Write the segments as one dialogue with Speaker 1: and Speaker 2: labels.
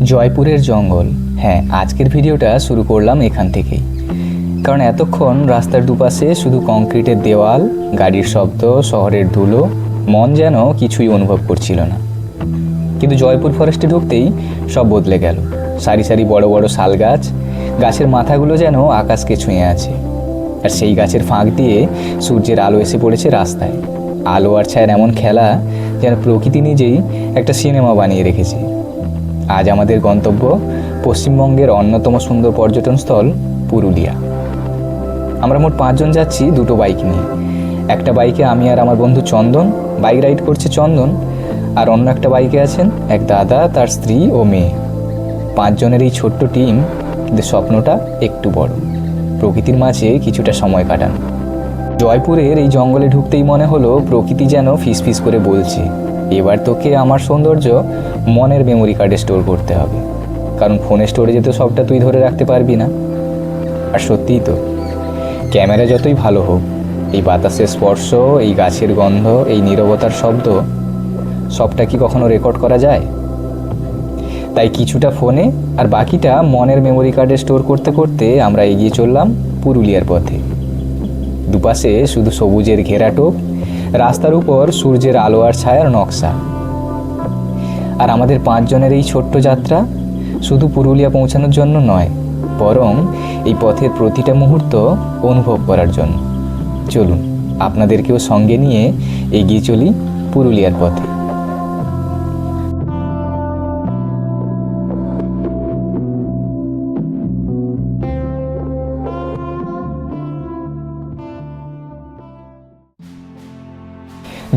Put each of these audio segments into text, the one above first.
Speaker 1: জয়পুরের জঙ্গল। হ্যাঁ, আজকের ভিডিওটা শুরু করলাম এখান থেকেই, কারণ এতক্ষণ রাস্তার দুপাশে শুধু কংক্রিটের দেওয়াল, গাড়ির শব্দ, শহরের ধুলো, মন যেন কিছুই অনুভব করছিল না। কিন্তু জয়পুর ফরেস্টে ঢুকতেই সব বদলে গেল। সারি সারি বড় বড় শাল গাছ, গাছের মাথাগুলো যেন আকাশকে ছুঁয়ে আছে। আর সেই গাছের ফাঁক দিয়ে সূর্যের আলো এসে পড়েছে রাস্তায়। আলো আর ছায়ার এমন খেলা যেন প্রকৃতি নিজেই একটা সিনেমা বানিয়ে রেখেছে। আজ আমাদের গন্তব্য পশ্চিমবঙ্গের অন্যতম সুন্দর পর্যটনস্থল পুরুলিয়া। আমরা মোট 5 জন যাচ্ছি দুটো বাইক নিয়ে। একটা বাইকে আমি আর আমার বন্ধু চন্দন, বাইক রাইড করছে চন্দন, আর অন্য একটা বাইকে আছেন এক দাদা, তার স্ত্রী ও মেয়ে। 5 জনের এই ছোট্ট টিম, কিন্তু স্বপ্নটা একটু বড়, প্রকৃতির মাঝে কিছুটা সময় কাটানো। জয়পুরের এই জঙ্গলে ঢুকতেই মনে হলো প্রকৃতি যেন ফিসফিস করে বলছে, এবার তোকে আমার সৌন্দর্য মনের মেমোরি কার্ডে স্টোর করতে হবে, কারণ ফোনে স্টোরেজে তো সবটা তুই ধরে রাখতে পারবি না। আর সত্যিই তো, ক্যামেরা যতই ভালো হোক, এই বাতাসের স্পর্শ, এই গাছের গন্ধ, এই নীরবতার শব্দ, সবটা কি কখনো রেকর্ড করা যায়? তাই কিছুটা ফোনে আর বাকিটা মনের মেমোরি কার্ডে স্টোর করতে করতে আমরা এগিয়ে চললাম পুরুলিয়ার পথে। দুপাশে শুধু সবুজের ঘেরাটোপ, রাস্তার উপর সূর্যের আলো আর ছায়ার নকশা। আর আমাদের 5 জনের এই ছোট্ট যাত্রা শুধু পুরুলিয়া পৌঁছানোর জন্য নয়, বরং এই পথের প্রতিটা মুহূর্ত অনুভব করার জন্য। চলুন আপনাদেরকেও সঙ্গে নিয়ে এগিয়ে চলি পুরুলিয়ার পথে।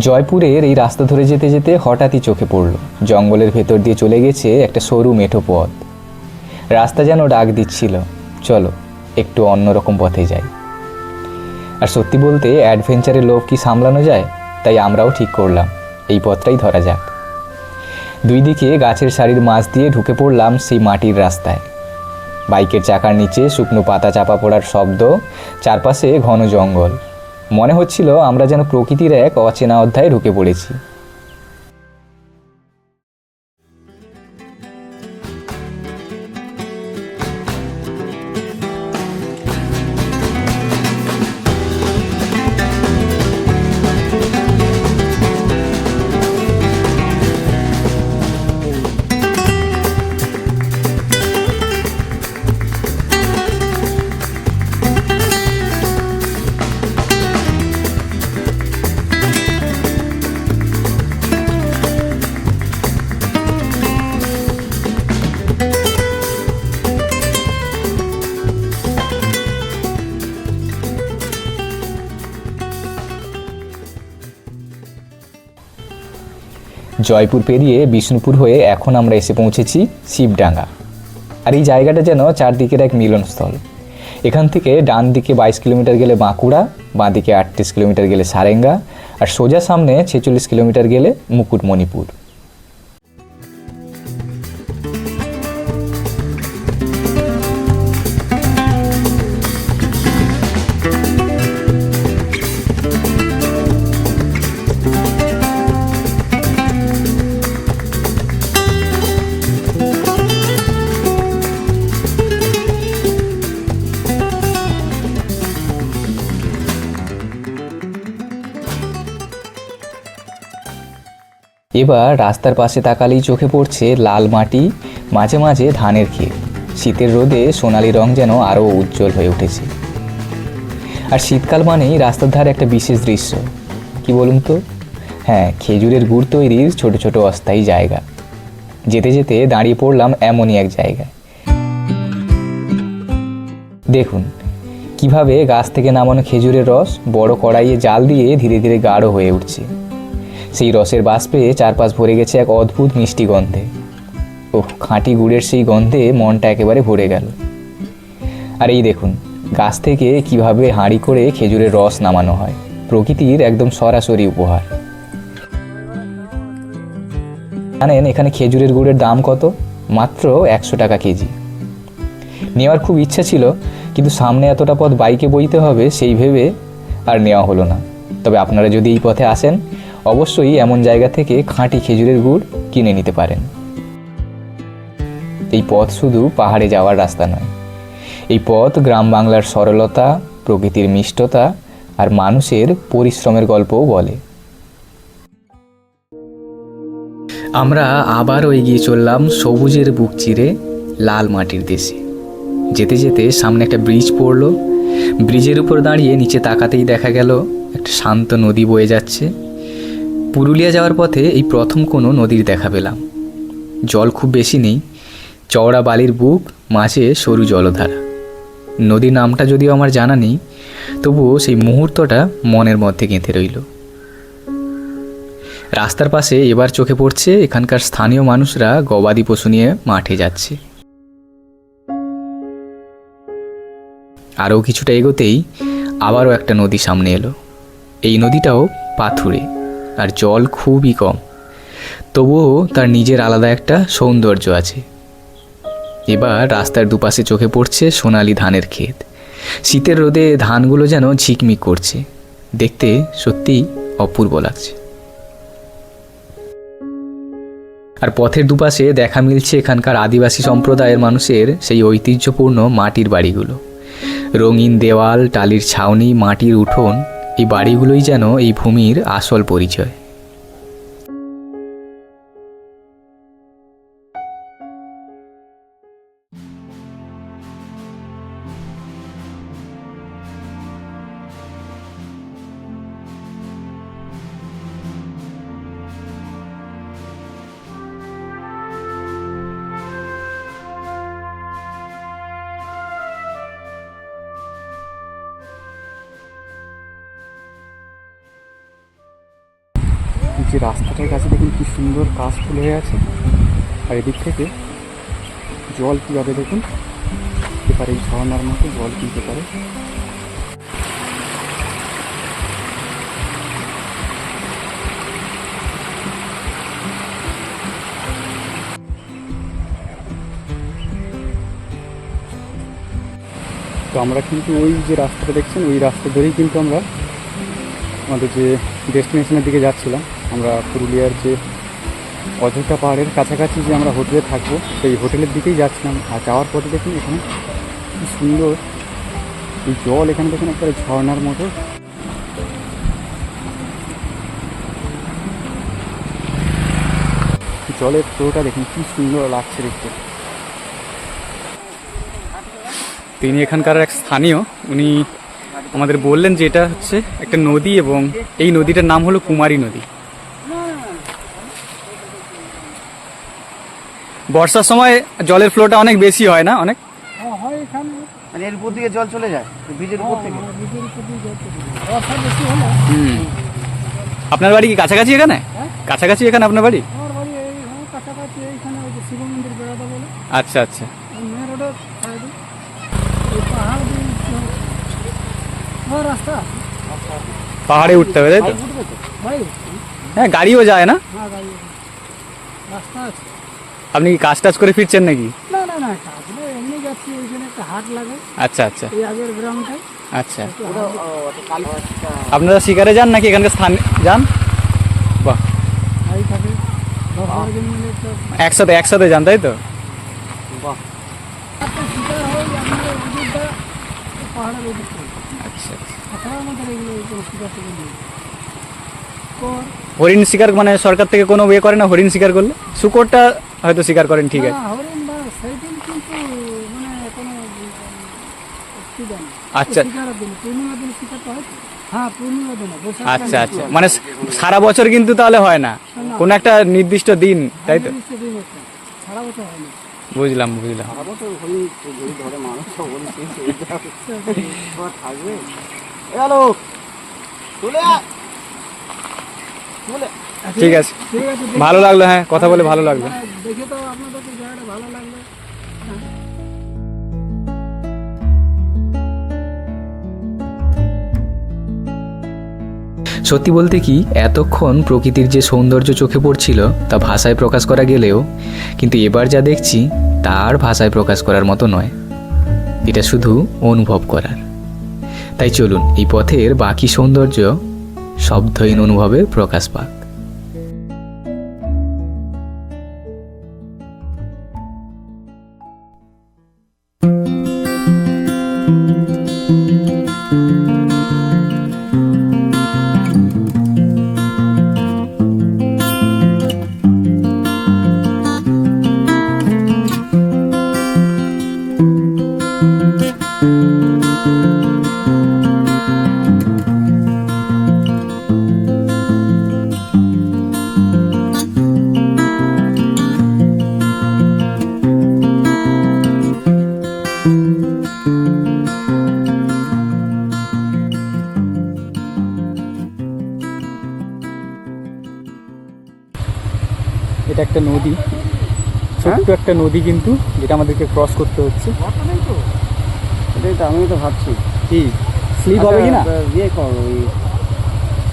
Speaker 1: জয়পুরের এই রাস্তা ধরে যেতে যেতে হঠাৎই চোখে পড়ল জঙ্গলের ভেতর দিয়ে চলে গেছে একটা সরু মেঠো পথ। রাস্তা যেন ডাক দিচ্ছিল, চলো একটু অন্যরকম পথে যাই। আর সত্যি বলতে অ্যাডভেঞ্চারের লোভ কি সামলানো যায়? তাই আমরাও ঠিক করলাম এই পথটাই ধরা যাক। দুই দিকে গাছের সারির মাঝ দিয়ে ঢুকে পড়লাম সেই মাটির রাস্তায়। বাইকের চাকার নিচে শুকনো পাতা চাপা পড়ার শব্দ, চারপাশে ঘন জঙ্গল। মনে হচ্ছিল আমরা যেন প্রকৃতির এক অচেনা অধ্যায়ে ঢুকে পড়েছি। জয়পুর পেরিয়ে বিষ্ণুপুর হয়ে এখন আমরা এসে পৌঁছেছি শিবডাঙ্গা। আর এই জায়গাটা যেন চারদিকের এক মিলনস্থল। এখান থেকে ডান দিকে 22 কিলোমিটার গেলে বাঁকুড়া, বাঁ দিকে 38 কিলোমিটার গেলে সারেঙ্গা, আর সোজা সামনে 46 কিলোমিটার গেলে মুকুটমণিপুর। এবার রাস্তার পাশে তাকালেই চোখে পড়ছে লাল মাটি, মাঝে মাঝে ধানের ক্ষেত। শীতের রোদে সোনালি রং যেন আরও উজ্জ্বল হয়ে উঠেছে। আর শীতকাল মানেই রাস্তার ধারে একটা বিশেষ দৃশ্য, কি বলুন তো? হ্যাঁ, খেজুরের গুড় তৈরির ছোট ছোট অস্থায়ী জায়গা। যেতে যেতে দাঁড়িয়ে পড়লাম এমনই এক জায়গায়। দেখুন কিভাবে গাছ থেকে নামানো খেজুরের রস বড় কড়াইয়ে জাল দিয়ে ধীরে ধীরে গাঢ় হয়ে উঠছে। সেই রসের বাষ্পে চারপাশ ভরে গেছে এক অদ্ভুত মিষ্টি গন্ধে। ওহ, খাঁটি গুড়ের সেই গন্ধে মনটা একেবারে ভরে গেল। আর এই দেখুন গাছ থেকে কিভাবে হাঁড়ি করে খেজুরের রস নামানো হয়, প্রকৃতির একদম সরাসরি উপহার। জানেন এখানে খেজুরের গুড়ের দাম কত? মাত্র 100 টাকা কেজি। নেওয়ার খুব ইচ্ছা ছিল, কিন্তু সামনে এতটা পথ বাইকে বইতে হবে সেই ভেবে আর নেওয়া হলো না। তবে আপনারা যদি এই পথে আসেন, অবশ্যই এমন জায়গা থেকে খাঁটি খেজুরের গুড় কিনে নিতে পারেন। এই পথ শুধু পাহাড়ে যাওয়ার রাস্তা নয়, এই পথ গ্রাম বাংলার সরলতা, প্রকৃতির মিষ্টতা আর মানুষের পরিশ্রমের গল্পও বলে। আমরা আবারও এগিয়ে চললাম সবুজের বুক চিরে লাল মাটির দেশে। যেতে যেতে সামনে একটা ব্রিজ পড়লো। ব্রিজের উপর দাঁড়িয়ে নিচে তাকাতেই দেখা গেল একটা শান্ত নদী বয়ে যাচ্ছে। পুরুলিয়া যাওয়ার পথে এই প্রথম কোনো নদীর দেখা পেলাম। জল খুব বেশি নেই, চওড়া বালির বুক, মাঝে সরু জলধারা। নদীর নামটা যদিও আমার জানা নেই, তবুও সেই মুহূর্তটা মনের মধ্যে গেঁথে রইল। রাস্তার পাশে এবার চোখে পড়ছে এখানকার স্থানীয় মানুষরা গবাদি পশু নিয়ে মাঠে যাচ্ছে। আরও কিছুটা এগোতেই আবারও একটা নদী সামনে এলো। এই নদীটাও পাথুরে আর জল খুবই কম, তবুও তার নিজের আলাদা একটা সৌন্দর্য আছে। এবার রাস্তার দুপাশে চোখে পড়ছে সোনালি ধানের ক্ষেত। শীতের রোদে ধানগুলো যেন ঝিকমিক করছে, দেখতে সত্যিই অপূর্ব লাগছে। আর পথের দুপাশে দেখা মিলছে এখানকার আদিবাসী সম্প্রদায়ের মানুষের সেই ঐতিহ্যপূর্ণ মাটির বাড়িগুলো। রঙিন দেওয়াল, টালির ছাউনি, মাটির উঠোন, এই বাড়িগুলোই যেন এই ভূমির আসল পরিচয়।
Speaker 2: যে রাস্তাটার কাছে দেখুন কি সুন্দর কাশফুল হয়ে আছে, আর এদিক থেকে জল কীভাবে দেখুন এপারে এই ঝর্ণার মতো জল কিনতে পারে। তো আমরা কিন্তু ওই যে রাস্তাটা দেখছেন ওই রাস্তা ধরেই কিন্তু আমরা আমাদের যে ডেস্টিনেশনের দিকে যাচ্ছিলাম। আমরা পুরুলিয়ার যে অযোধ্যা পাহাড়ের কাছাকাছি যে আমরা হোটেলে থাকবো সেই হোটেলের দিকেই যাচ্ছিলাম। আর যাওয়ার পথে দেখুন এখানে কি সুন্দর এই জল, এখানে দেখুন একবারে ঝর্ণার মতো। জলের ফ্লোটা দেখুন কি সুন্দর লাগছে দেখতে। তিনি এখানকার এক স্থানীয়, উনি আমাদের বললেন যে এটা হচ্ছে একটা নদী এবং এই নদীটার নাম হলো কুমারী নদী। বর্ষার সময় জলের ফ্লোটা অনেক বেশি হয় না? অনেক
Speaker 3: হয় এখানে, মানে এর উপর দিকে জল চলে যায় ব্রিজের উপর থেকে। বর্ষা বেশি হলে
Speaker 2: আপনার বাড়ি কি কাছাকাছি এখানে? কাছাকাছি এখানে আপনার বাড়ি?
Speaker 3: আমার বাড়ি এই কাছাকাছি এইখানে ওই যে শিব মন্দির বেড়াতে বলে।
Speaker 2: আচ্ছা আচ্ছা।
Speaker 3: মেন রোডের সাইডে এই পাহাড় দিয়ে রাস্তা,
Speaker 2: পাহাড়ে উঠতে হবে তাই তো?
Speaker 3: উঠবে তো ভাই?
Speaker 2: হ্যাঁ, গাড়িও যায় না?
Speaker 3: হ্যাঁ গাড়ি রাস্তা আছে।
Speaker 2: আপনি কি কাজ টাজ করে ফিরছেন নাকি?
Speaker 3: না না না, কাজ না, এমনি যাচ্ছি। ওইখানে একটা হাট লাগে।
Speaker 2: আচ্ছা আচ্ছা
Speaker 3: এই আগের গ্রামটায়।
Speaker 2: আচ্ছা। আপনারা শিকারে যান নাকি এখানকার স্থান যান? বাহ,
Speaker 3: এই থাকে 10-12 জন মিলে একটা
Speaker 2: একসাথে একসাথে যান তাই তো?
Speaker 3: বাহ, একটা শিকার হয় আমাদের অযোধ্যা পাহাড়ের ওদিক থেকে।
Speaker 2: আচ্ছা।
Speaker 3: তাছাড়া আমাদের এগুলো কোনো শিকার থেকে নেই।
Speaker 2: হরিণ শিকার মানে সরকার থেকে কোনো ইয়ে করে না? হরিণ শিকার করলে শুকরটা হয়তো শিকার করেন, ঠিক আছে।
Speaker 3: হরিণ বা সেইদিন কিন্তু মানে কোনো অসুবিধা নেই।
Speaker 2: আচ্ছা
Speaker 3: শিকারের দিন, পূর্ণিমার দিন শিকারটা হয় তো? হ্যাঁ পূর্ণিমার দিন।
Speaker 2: আচ্ছা আচ্ছা, মানে সারা বছর কিন্তু তাহলে হয় না, কোনো একটা নির্দিষ্ট দিন তাই তো?
Speaker 3: সারা বছর হয় না।
Speaker 2: বুঝলাম বুঝলাম।
Speaker 3: সারা বছর হরিণ যদি ধরে মানুষ তো হরিণ থাকবে। হ্যালো চলে চলে।
Speaker 2: ঠিক আছে, ভালো লাগলো। হ্যাঁ, কথা বলে ভালো লাগলো।
Speaker 3: দেখে তো আপনাদের জায়গাটা ভালো লাগলো।
Speaker 1: সত্যি বলতে কি, এতক্ষণ প্রকৃতির যে সৌন্দর্য চোখে পড়ছিল তা ভাষায় প্রকাশ করা গেলেও কিন্তু এবার যা দেখছি তার ভাষায় প্রকাশ করার মতো নয়, এটা শুধু অনুভব করার। তাই চলুন এই পথের বাকি সৌন্দর্য শব্দহীন অনুভবে প্রকাশ পাক।
Speaker 2: এটা একটা নদী, ছোট্ট একটা নদী কিন্তু, যেটা আমাদেরকে ক্রস করতে হচ্ছে।
Speaker 3: এটাই তো আমিও তো ভাবছি
Speaker 2: কি স্লিপ হবে কি না?
Speaker 3: ইয়ে কর, ওই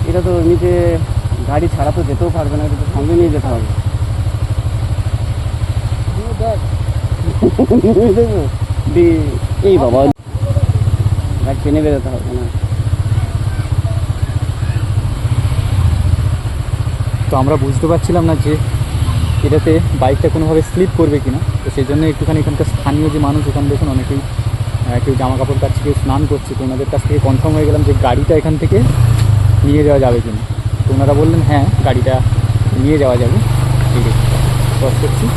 Speaker 3: এটা তো এমনিতে গাড়ি ছাড়া তো যেতেও পারবে না, এটা তো সঙ্গে নিয়ে যেতে হবে। এই বাবা, গাড়ি টেনে বেরোতে হবে না।
Speaker 2: তো আমরা বুঝতে পারছিলাম না যে এটাতে বাইকটা কোনোভাবে স্লিপ করবে কিনা, তো সেই জন্য একটুখানি এখানকার স্থানীয় যে মানুষ, ওখানে দেখুন অনেকেই কেউ জামা কাপড় কাচ্ছে, কেউ স্নান করছে, তো ওনাদের কাছ থেকে কনফার্ম হয়ে গেলাম যে গাড়িটা এখান থেকে নিয়ে যাওয়া যাবে কিনা। তো ওনারা বললেন হ্যাঁ, গাড়িটা নিয়ে যাওয়া যাবে। ঠিক আছে, ক্রস করছি।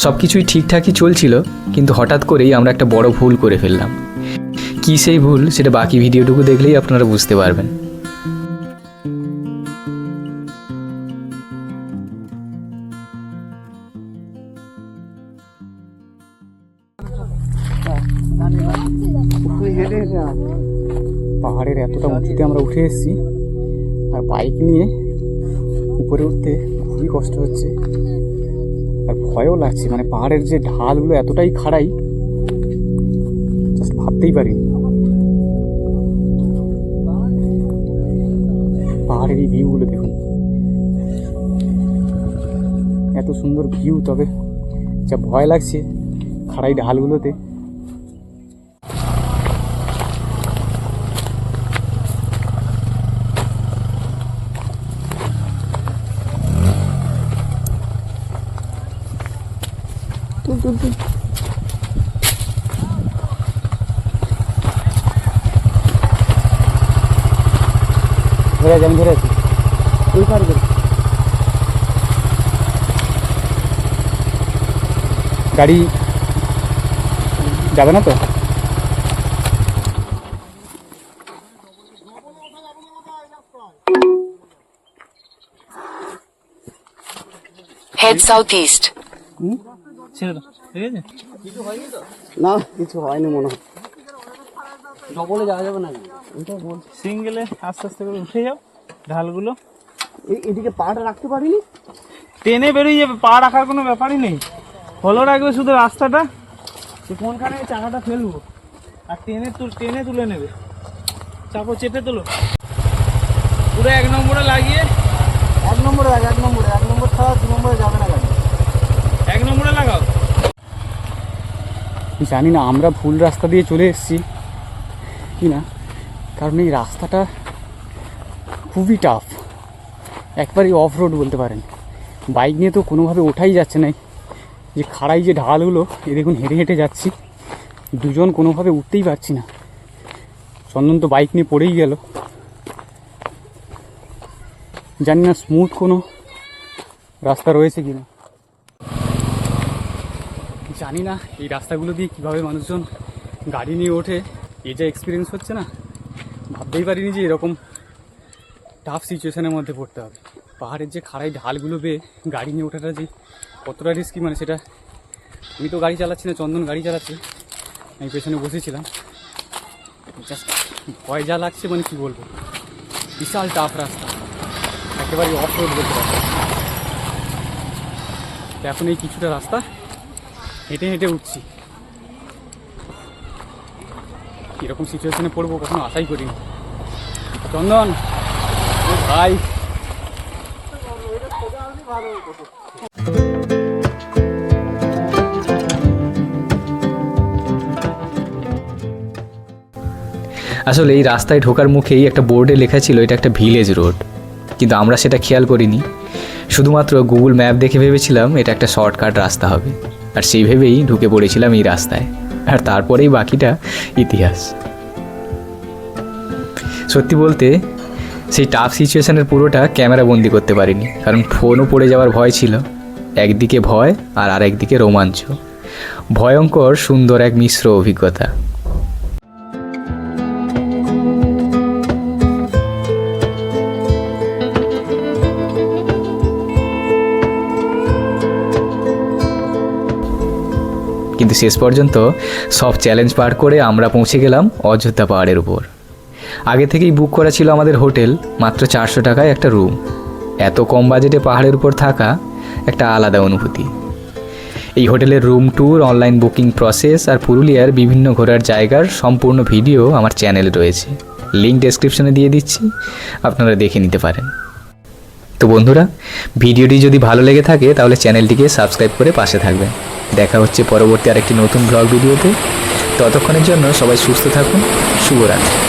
Speaker 1: সব কিছুই ঠিকঠাকই চলছিল, কিন্তু হঠাৎ করেই আমরা একটা বড় ভুল করে ফেললাম। কী সেই ভুল, সেটা বাকি ভিডিওটুকু দেখলেই আপনারা বুঝতে পারবেন।
Speaker 3: হেঁটে হেঁটে
Speaker 2: পাহাড়ের এতটা উঁচুতে আমরা উঠে এসেছি, আর বাইক নিয়ে উপরে উঠতে খুবই কষ্ট হচ্ছে, আর ভয়ও লাগছে। মানে পাহাড়ের যে ঢালগুলো এতটাই খাড়াই, জাস্ট ভাবতেই পারিনি। পাহাড়ের এই ভিউগুলো দেখুন, এত সুন্দর ভিউ, তবে যা ভয় লাগছে খাড়াই ঢালগুলোতে। ধরে আছে, আমি ধরে আছি। ওই পারবে গাড়ি যাবে না তো?
Speaker 4: Head southeast.
Speaker 3: না, কিছু হয়নি মনে হয়।
Speaker 5: ডবলে যাওয়া যাবে না, সিঙ্গেলে আস্তে আস্তে করে উঠে যাও ঢালগুলো।
Speaker 3: এদিকে পাটা রাখতে পারিনি,
Speaker 5: টেনে বেরিয়ে যাবে, পা রাখার কোনো ব্যাপারই নেই। ফলো রাখবে শুধু রাস্তাটা, যে কোনখানে চাকাটা ফেলবো, আর টেনে তুলে নেবে। চাপো, চেপে তোলো পুরো 1 নম্বরে লাগিয়ে।
Speaker 3: 1 নম্বরে রাখ, 1 নম্বরে, 1 নম্বর ছাড়া 2 নম্বরে যাবে না গাড়ি।
Speaker 5: 1 নম্বরে লাগাও।
Speaker 2: জানি না আমরা ভুল রাস্তা দিয়ে চলে এসেছি কি না, কারণ এই রাস্তাটা খুবই টাফ, একবারই অফ রোড বলতে পারেন। বাইক নিয়ে তো কোনোভাবে ওঠাই যাচ্ছে না। যে খাড়াই যে ঢালগুলো, এ দেখুন হেঁটে হেঁটে যাচ্ছি, দুজন কোনোভাবে উঠতেই পারছি না। চন্দন তো বাইক নিয়ে পড়েই গেল। জানি না স্মুথ কোনো রাস্তা রয়েছে কিনা, জানি না এই রাস্তাগুলো দিয়ে কীভাবে মানুষজন গাড়ি নিয়ে ওঠে। এই যা এক্সপিরিয়েন্স হচ্ছে না, ভাবতেই পারিনি যে এরকম টাফ সিচুয়েশনের মধ্যে পড়তে হবে। পাহাড়ের যে খাড়াই ঢালগুলো বেয়ে গাড়ি নিয়ে ওঠাটা যে কতটা রিস্কি, মানে সেটা, আমি তো গাড়ি চালাচ্ছি না, চন্দন গাড়ি চালাচ্ছে, আমি পেছনে বসেছিলাম। জাস্ট ভয় যা লাগছে, মানে কী বলবো, বিশাল টাফ রাস্তা, একেবারে অফ রোড বলতে পারবো। এখন এই কিছুটা রাস্তা হেঁটে হেঁটে উঠছি। এরকম সিচুয়েশনে পড়বো কখনো আশাই করিনি। চন্দন ভাই,
Speaker 1: আসলে এই রাস্তায় ঢোকার মুখেই একটা বোর্ডে লেখা ছিল এটা একটা ভিলেজ রোড, কিন্তু আমরা সেটা খেয়াল করিনি। শুধুমাত্র গুগল ম্যাপ দেখে ভেবেছিলাম এটা একটা শর্টকাট রাস্তা হবে, আর সেই ভেবেই ঢুকে পড়েছিলাম এই রাস্তায়, আর তারপরেই বাকিটা ইতিহাস। সত্যি বলতে সেই টাফ সিচুয়েশনের পুরোটা ক্যামেরা বন্দি করতে পারিনি, কারণ ফোনও পড়ে যাওয়ার ভয় ছিল। একদিকে ভয় আর আরেকদিকে রোমাঞ্চ, ভয়ঙ্কর সুন্দর এক মিশ্র অভিজ্ঞতা। কিন্তু শেষ পর্যন্ত সব চ্যালেঞ্জ পার করে আমরা পৌঁছে গেলাম অযোধ্যা পাহাড়ের উপর। আগে থেকেই বুক করা ছিল আমাদের হোটেল, মাত্র 400 টাকায় একটা রুম। এত কম বাজেটে পাহাড়ের উপর থাকা একটা আলাদা অনুভূতি। এই হোটেলের room tour, online booking process আর পুরুলিয়ার বিভিন্ন ঘোরার জায়গার সম্পূর্ণ ভিডিও আমার চ্যানেলে রয়েছে, লিঙ্ক ডেসক্রিপশনে দিয়ে দিচ্ছি, আপনারা দেখে নিতে পারেন। তো বন্ধুরা, ভিডিওটি যদি ভালো লেগে থাকে তাহলে চ্যানেলটিকে সাবস্ক্রাইব করে পাশে থাকবেন। দেখা হচ্ছে পরবর্তী আরেকটি নতুন ব্লগ ভিডিওতে। ততক্ষণের জন্য সবাই সুস্থ থাকুন। শুভরাত্রি।